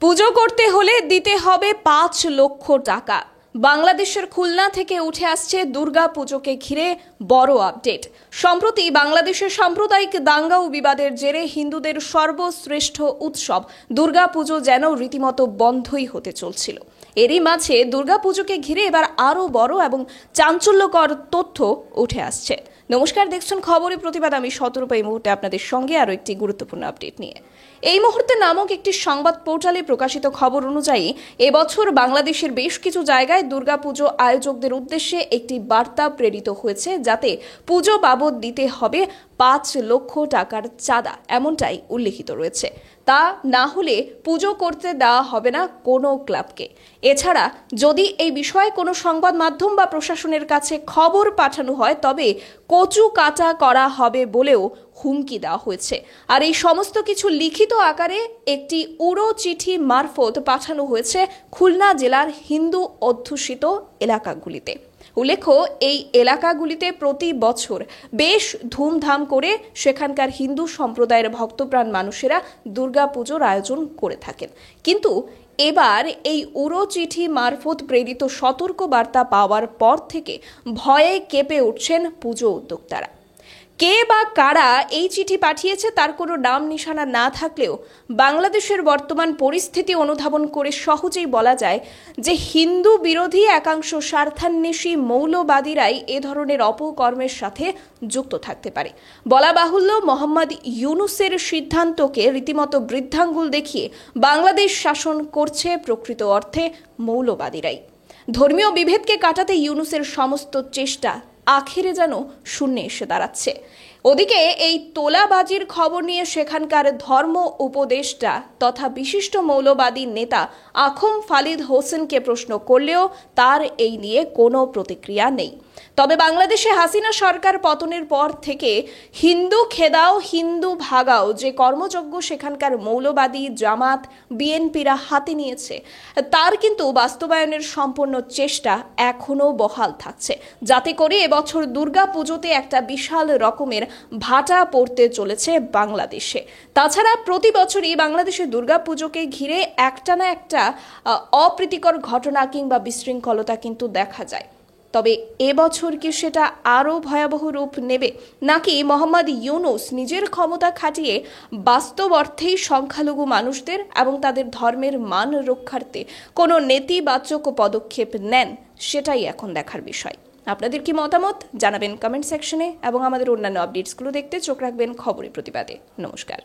পুজো করতে হলে দিতে হবে ৫ লক্ষ টাকা। বাংলাদেশের খুলনা থেকে উঠে আসছে দুর্গা পুজোকে ঘিরে বড় আপডেট। সম্প্রতি বাংলাদেশের সাম্প্রদায়িক দাঙ্গা ও বিবাদের জেরে হিন্দুদের সর্বশ্রেষ্ঠ উৎসব দুর্গা পুজো যেন রীতিমতো বন্ধই হতে চলছিল। এরই মাঝে দুর্গা পুজোকে ঘিরে এবার আরও বড় এবং চাঞ্চল্যকর তথ্য উঠে আসছে। নমস্কার, দেখছেন খবরের প্রতিবাদ। আমি শতরূপা এই মুহূর্তে আপনাদের সঙ্গে আরও একটি গুরুত্বপূর্ণ আপডেট নিয়ে। এই মুহূর্তে নামক একটি সংবাদ পোর্টালে প্রকাশিত খবর অনুযায়ী এবছর বাংলাদেশের বেশ কিছু জায়গায় দুর্গাপুজো আয়োজকদের উদ্দেশ্যে একটি বার্তা প্রেরিত হয়েছে, যাতে পুজো বাবদ দিতে হবে ৫ লক্ষ টাকার চাঁদা, এমনটাই উল্লেখিত রয়েছে। তা না হলে পুজো করতে দেওয়া হবে না কোনো ক্লাবকে। এছাড়া যদি এই বিষয়ে কোনো সংবাদ মাধ্যম বা প্রশাসনের কাছে খবর পাঠানো হয়, তবে কচু কাটা করা হবে বলেও হুমকি দেওয়া হয়েছে। আর এই সমস্ত কিছু লিখিত আকারে একটি উড়ো চিঠি মারফত পাঠানো হয়েছে খুলনা জেলার হিন্দু অধ্যুষিত এলাকাগুলিতে। উল্লেখ্য, এই এলাকাগুলিতে প্রতি বছর বেশ ধুমধাম করে সেখানকার হিন্দু সম্প্রদায়ের ভক্তপ্রাণ মানুষেরা দুর্গাপুজোর আয়োজন করে থাকেন। কিন্তু এবার এই উড়ো চিঠি মারফত প্রেরিত সতর্ক বার্তা পাওয়ার পর থেকে ভয়ে কেঁপে উঠছেন পুজো উদ্যোক্তারা। কে বা কারা এই চিঠি পাঠিয়েছে তার কোনো নাম নিশানা না থাকলেও বাংলাদেশের বর্তমান পরিস্থিতি অনুধাবন করে সহজেই বলা যায় যে হিন্দু বিরোধী একাংশ স্বার্থান্বেষী মৌলবাদীরাই এ ধরনের অপকর্মের সাথে যুক্ত থাকতে পারে। বলা বাহুল্য, মোহাম্মদ ইউনূসের সিদ্ধান্তকে রীতিমতো বৃদ্ধাঙ্গুল দেখিয়ে বাংলাদেশ শাসন করছে প্রকৃত অর্থে মৌলবাদীরাই। ধর্মীয় বিভেদকে কাটাতে ইউনূসের সমস্ত চেষ্টা আখেরে যেন শূন্যে এসে দাঁড়াচ্ছে। ওদিকে এই তোলাবাজির খবর নিয়ে সেখানকার ধর্ম উপদেষ্টা তথা বিশিষ্ট মৌলবাদী নেতা আখম ফালিদ হোসেনকে প্রশ্ন করলেও তার এই নিয়ে কোনো প্রতিক্রিয়া নেই। তবে বাংলাদেশে হাসিনা সরকার পতনের পর থেকে হিন্দু খেদাও হিন্দু ভাগাও যে কর্মযজ্ঞ সেখানকার মৌলবাদী জামাত বিএনপিরা হাতে নিয়েছে, তার কিন্তু বাস্তবায়নের সম্পূর্ণ চেষ্টা এখনো বহাল থাকছে, যাতে করে এবছর দুর্গা পুজোতে একটা বিশাল রকমের ভাটা পড়তে চলেছে বাংলাদেশে। তাছাড়া প্রতি বছরই বাংলাদেশে দুর্গা পুজোকে ঘিরে একটা না একটা অপ্রীতিকর ঘটনা কিংবা বিশৃঙ্খলতা কিন্তু দেখা যায়। তবে এবছর কি সেটা আরও ভয়াবহ রূপ নেবে, নাকি মোহাম্মদ ইউনূস নিজের ক্ষমতা খাটিয়ে বাস্তব অর্থেই সংখ্যালঘু মানুষদের এবং তাদের ধর্মের মান রক্ষার্থে কোনো নেতিবাচক পদক্ষেপ নেন, সেটাই এখন দেখার বিষয়। আপনাদের কি মতামত জানাবেন কমেন্ট সেকশনে, এবং আমাদের অন্যান্য আপডেটসগুলো দেখতে চোখ রাখবেন খবরের প্রতিবাদে। নমস্কার।